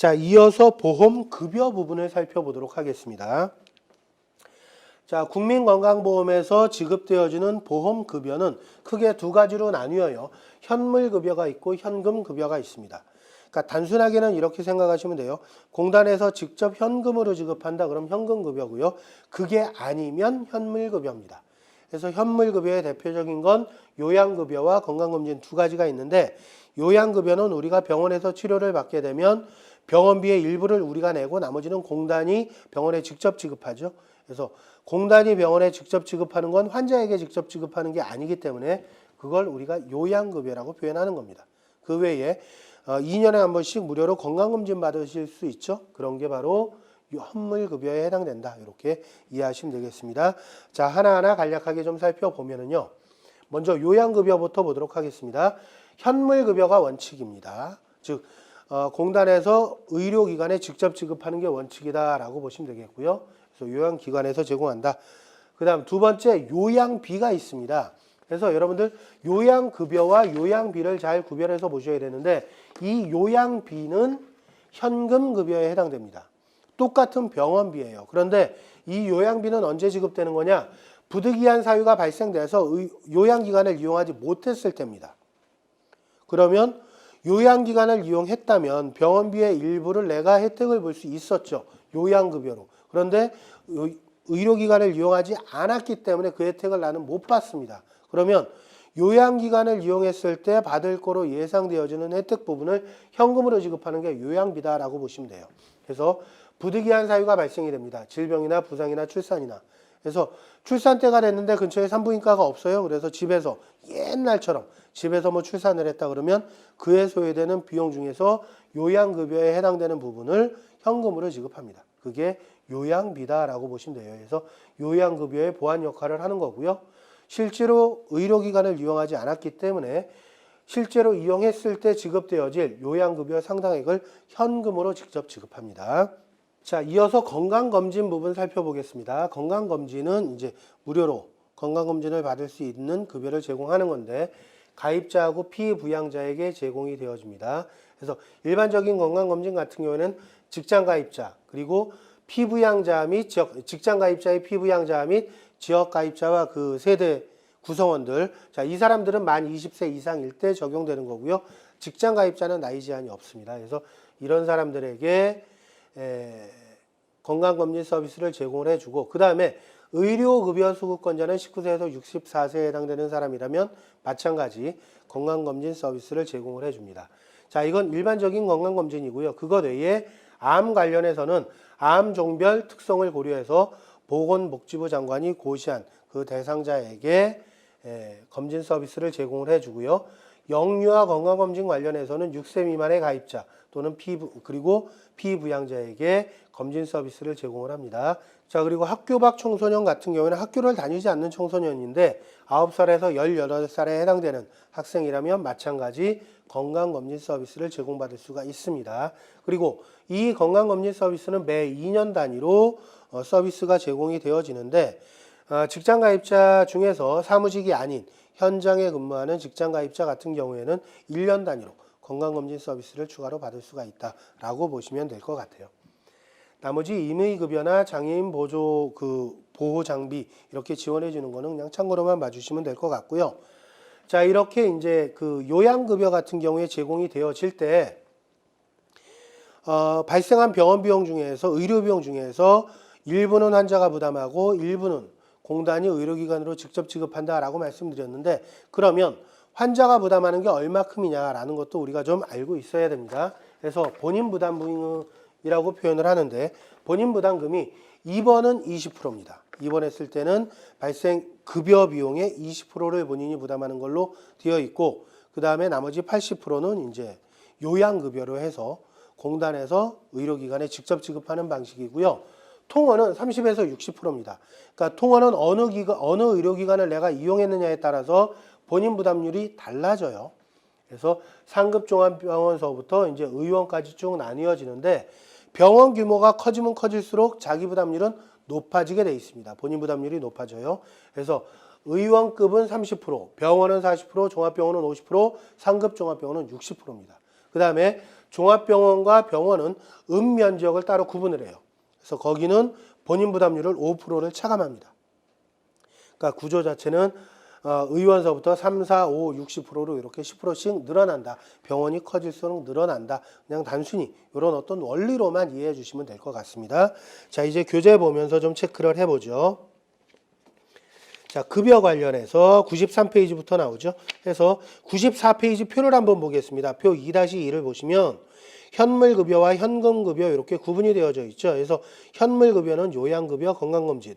자, 이어서 보험급여 부분을 살펴보도록 하겠습니다. 자, 국민건강보험에서 지급되어지는 보험급여는 크게 두 가지로 나뉘어요. 현물급여가 있고 현금급여가 있습니다. 그러니까 단순하게는 이렇게 생각하시면 돼요. 공단에서 직접 현금으로 지급한다 그럼 현금급여고요. 그게 아니면 현물급여입니다. 그래서 현물급여의 대표적인 건 요양급여와 건강검진 두 가지가 있는데, 요양급여는 우리가 병원에서 치료를 받게 되면 병원비의 일부를 우리가 내고 나머지는 공단이 병원에 직접 지급하죠. 그래서 공단이 병원에 직접 지급하는 건 환자에게 직접 지급하는 게 아니기 때문에 그걸 우리가 요양급여라고 표현하는 겁니다. 그 외에 2년에 한 번씩 무료로 건강검진 받으실 수 있죠. 그런 게 바로 현물급여에 해당된다. 이렇게 이해하시면 되겠습니다. 자, 하나하나 간략하게 좀 살펴보면은요. 먼저 요양급여부터 보도록 하겠습니다. 현물급여가 원칙입니다. 즉 공단에서 의료기관에 직접 지급하는 게 원칙이다라고 보시면 되겠고요. 그래서 요양기관에서 제공한다. 그 다음 두 번째, 요양비가 있습니다. 그래서 여러분들 요양급여와 요양비를 잘 구별해서 보셔야 되는데, 이 요양비는 현금급여에 해당됩니다. 똑같은 병원비예요. 그런데 이 요양비는 언제 지급되는 거냐? 부득이한 사유가 발생돼서 요양기관을 이용하지 못했을 때입니다. 그러면 요양기관을 이용했다면 병원비의 일부를 내가 혜택을 볼 수 있었죠. 요양급여로. 그런데 의료기관을 이용하지 않았기 때문에 그 혜택을 나는 못 받습니다. 그러면 요양기관을 이용했을 때 받을 거로 예상되어지는 혜택 부분을 현금으로 지급하는 게 요양비다라고 보시면 돼요. 그래서 부득이한 사유가 발생이 됩니다. 질병이나 부상이나 출산이나. 그래서 출산 때가 됐는데 근처에 산부인과가 없어요. 그래서 집에서 옛날처럼 집에서 뭐 출산을 했다 그러면 그에 소요되는 비용 중에서 요양급여에 해당되는 부분을 현금으로 지급합니다. 그게 요양비다라고 보시면 돼요. 그래서 요양급여의 보완 역할을 하는 거고요. 실제로 의료기관을 이용하지 않았기 때문에 실제로 이용했을 때 지급되어질 요양급여 상당액을 현금으로 직접 지급합니다. 자, 이어서 건강검진 부분 살펴보겠습니다. 건강검진은 이제 무료로 건강검진을 받을 수 있는 급여를 제공하는 건데, 가입자하고 피부양자에게 제공이 되어집니다. 그래서 일반적인 건강검진 같은 경우에는 직장가입자, 그리고 피부양자 및 직장가입자의 피부양자 및 지역가입자와 그 세대 구성원들, 자, 이 사람들은 만 20세 이상일 때 적용되는 거고요. 직장가입자는 나이 제한이 없습니다. 그래서 이런 사람들에게 건강검진 서비스를 제공을 해주고, 그 다음에 의료급여 수급권자는 19세에서 64세에 해당되는 사람이라면 마찬가지 건강검진 서비스를 제공을 해줍니다. 자, 이건 일반적인 건강검진이고요. 그것 외에 암 관련해서는 암 종별 특성을 고려해서 보건복지부 장관이 고시한 그 대상자에게 검진 서비스를 제공을 해주고요. 영유아 건강검진 관련해서는 6세 미만의 가입자 또는 그리고 피부양자에게 검진 서비스를 제공을 합니다. 자, 그리고 학교 밖 청소년 같은 경우에는 학교를 다니지 않는 청소년인데 9살에서 18살에 해당되는 학생이라면 마찬가지 건강검진 서비스를 제공받을 수가 있습니다. 그리고 이 건강검진 서비스는 매 2년 단위로 서비스가 제공이 되어지는데, 직장가입자 중에서 사무직이 아닌 현장에 근무하는 직장가입자 같은 경우에는 1년 단위로 건강검진 서비스를 추가로 받을 수가 있다라고 보시면 될 것 같아요. 나머지 임의급여나 장애인 보호 장비 이렇게 지원해 주는 거는 그냥 참고로만 봐주시면 될 것 같고요. 자, 이렇게 이제 그 요양급여 같은 경우에 제공이 되어질 때 발생한 병원 비용 중에서 의료 비용 중에서 일부는 환자가 부담하고 일부는 공단이 의료기관으로 직접 지급한다라고 말씀드렸는데, 그러면 환자가 부담하는 게 얼마큼이냐라는 것도 우리가 좀 알고 있어야 됩니다. 그래서 본인 부담금이라고 표현을 하는데, 본인 부담금이 2번은 20%입니다. 입원했을 때는 발생 급여 비용의 20%를 본인이 부담하는 걸로 되어 있고, 그 다음에 나머지 80%는 이제 요양급여로 해서 공단에서 의료기관에 직접 지급하는 방식이고요. 통원은 30에서 60%입니다. 그러니까 통원은 어느 의료기관을 내가 이용했느냐에 따라서 본인 부담률이 달라져요. 그래서 상급 종합병원서부터 이제 의원까지 쭉 나뉘어지는데, 병원 규모가 커지면 커질수록 자기 부담률은 높아지게 돼 있습니다. 본인 부담률이 높아져요. 그래서 의원급은 30%, 병원은 40%, 종합병원은 50%, 상급 종합병원은 60%입니다. 그 다음에 종합병원과 병원은 읍면지역을 따로 구분을 해요. 그래서 거기는 본인 부담률을 5%를 차감합니다. 그러니까 구조 자체는 의원서부터 3, 4, 5, 60%로 이렇게 10%씩 늘어난다. 병원이 커질수록 늘어난다. 그냥 단순히 이런 어떤 원리로만 이해해 주시면 될 것 같습니다. 자, 이제 교재 보면서 좀 체크를 해보죠. 자, 급여 관련해서 93페이지부터 나오죠. 그래서 94페이지 표를 한번 보겠습니다. 표 2-2를 보시면 현물급여와 현금급여 이렇게 구분이 되어져 있죠. 그래서 현물급여는 요양급여, 건강검진,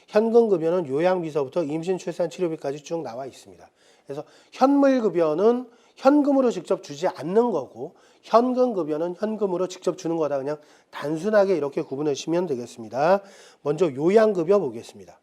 현금급여는 요양비서부터 임신, 출산, 치료비까지 쭉 나와 있습니다. 그래서 현물급여는 현금으로 직접 주지 않는 거고 현금급여는 현금으로 직접 주는 거다. 그냥 단순하게 이렇게 구분하시면 되겠습니다. 먼저 요양급여 보겠습니다.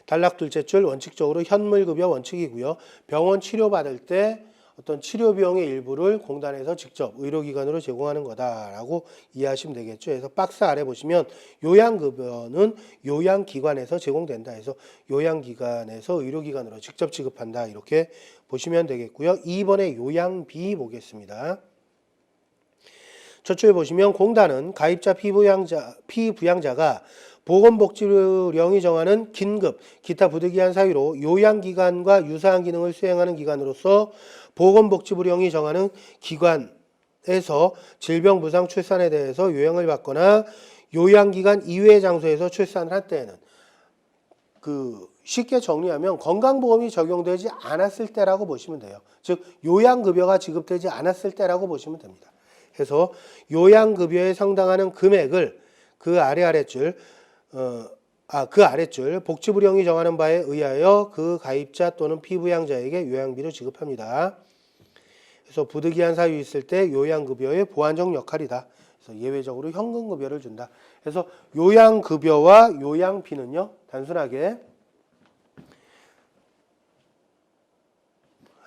단락 둘째 줄 원칙적으로 현물급여 원칙이고요. 병원 치료받을 때 어떤 치료 비용의 일부를 공단에서 직접 의료기관으로 제공하는 거다라고 이해하시면 되겠죠. 그래서 박스 아래 보시면 요양급여는 요양기관에서 제공된다 해서 요양기관에서 의료기관으로 직접 지급한다 이렇게 보시면 되겠고요. 2번에 요양비 보겠습니다. 저쪽에 보시면 공단은 가입자 피부양자가 보건복지부령이 정하는 긴급, 기타 부득이한 사유로 요양기관과 유사한 기능을 수행하는 기관으로서 보건복지부령이 정하는 기관에서 질병부상 출산에 대해서 요양을 받거나 요양기관 이외의 장소에서 출산을 할 때에는 쉽게 정리하면 건강보험이 적용되지 않았을 때라고 보시면 돼요. 즉 요양급여가 지급되지 않았을 때라고 보시면 됩니다. 그래서 요양급여에 상당하는 금액을 그 아래줄 복지부령이 정하는 바에 의하여 그 가입자 또는 피부양자에게 요양비를 지급합니다. 그래서 부득이한 사유 있을 때 요양급여의 보완적 역할이다. 그래서 예외적으로 현금급여를 준다. 그래서 요양급여와 요양비는요, 단순하게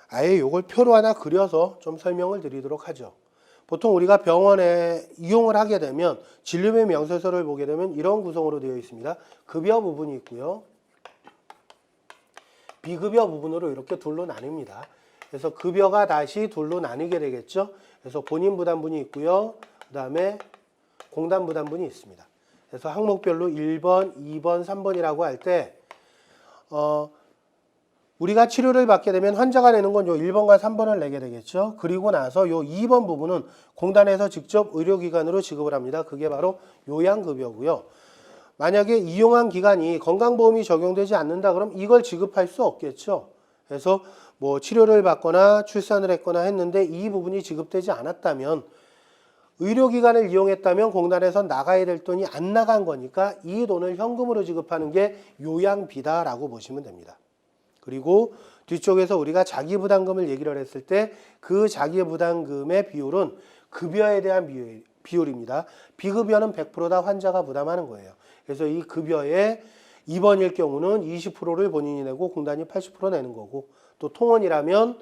아예 요걸 표로 하나 그려서 좀 설명을 드리도록 하죠. 보통 우리가 병원에 이용을 하게 되면 진료비 명세서를 보게 되면 이런 구성으로 되어 있습니다. 급여 부분이 있고요. 비급여 부분으로 이렇게 둘로 나뉩니다. 그래서 급여가 다시 둘로 나뉘게 되겠죠. 그래서 본인 부담분이 있고요. 그 다음에 공단 부담분이 있습니다. 그래서 항목별로 1번, 2번, 3번이라고 할 때 우리가 치료를 받게 되면 환자가 내는 건 요 1번과 3번을 내게 되겠죠. 그리고 나서 요 2번 부분은 공단에서 직접 의료기관으로 지급을 합니다. 그게 바로 요양급여고요. 만약에 이용한 기관이 건강보험이 적용되지 않는다 그럼 이걸 지급할 수 없겠죠. 그래서 뭐 치료를 받거나 출산을 했거나 했는데 이 부분이 지급되지 않았다면 의료기관을 이용했다면 공단에서 나가야 될 돈이 안 나간 거니까 이 돈을 현금으로 지급하는 게 요양비다라고 보시면 됩니다. 그리고 뒤쪽에서 우리가 자기부담금을 얘기를 했을 때 그 자기부담금의 비율은 급여에 대한 비율입니다. 비급여는 100%다 환자가 부담하는 거예요. 그래서 이 급여의 입원일 경우는 20%를 본인이 내고 공단이 80% 내는 거고 또 통원이라면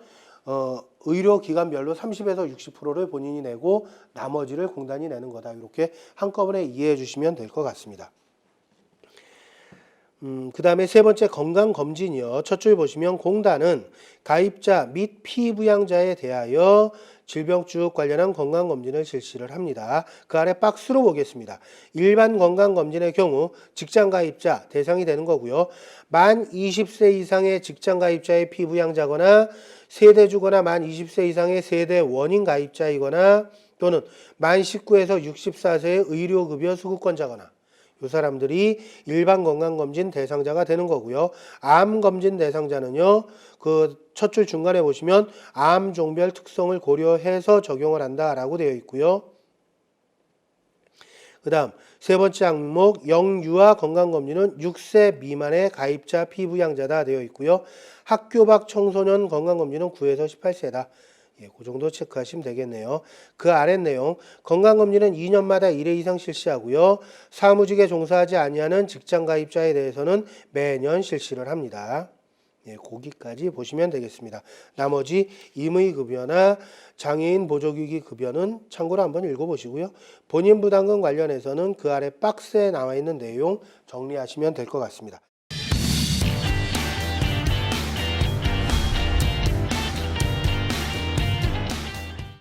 의료기관별로 30에서 60%를 본인이 내고 나머지를 공단이 내는 거다. 이렇게 한꺼번에 이해해 주시면 될 것 같습니다. 그 다음에 세 번째 건강검진이요. 첫 줄 보시면 공단은 가입자 및 피부양자에 대하여 질병쭉 관련한 건강검진을 실시를 합니다. 그 아래 박스로 보겠습니다. 일반 건강검진의 경우 직장가입자 대상이 되는 거고요. 만 20세 이상의 직장가입자의 피부양자거나 세대주거나 만 20세 이상의 세대 원인 가입자이거나 또는 만 19에서 64세의 의료급여 수급권자거나 이 사람들이 일반 건강검진 대상자가 되는 거고요. 암검진 대상자는요. 그 첫 줄 중간에 보시면 암 종별 특성을 고려해서 적용을 한다라고 되어 있고요. 그 다음 세 번째 항목 영유아 건강검진은 6세 미만의 가입자 피부양자다 되어 있고요. 학교 밖 청소년 건강검진은 9에서 18세다. 그 정도 체크하시면 되겠네요. 그 아래 내용 건강검진은 2년마다 1회 이상 실시하고요. 사무직에 종사하지 아니하는 직장가입자에 대해서는 매년 실시를 합니다. 거기까지 보시면 되겠습니다. 나머지 임의급여나 장애인 보조기기 급여는 참고로 한번 읽어보시고요. 본인 부담금 관련해서는 그 아래 박스에 나와 있는 내용 정리하시면 될 것 같습니다.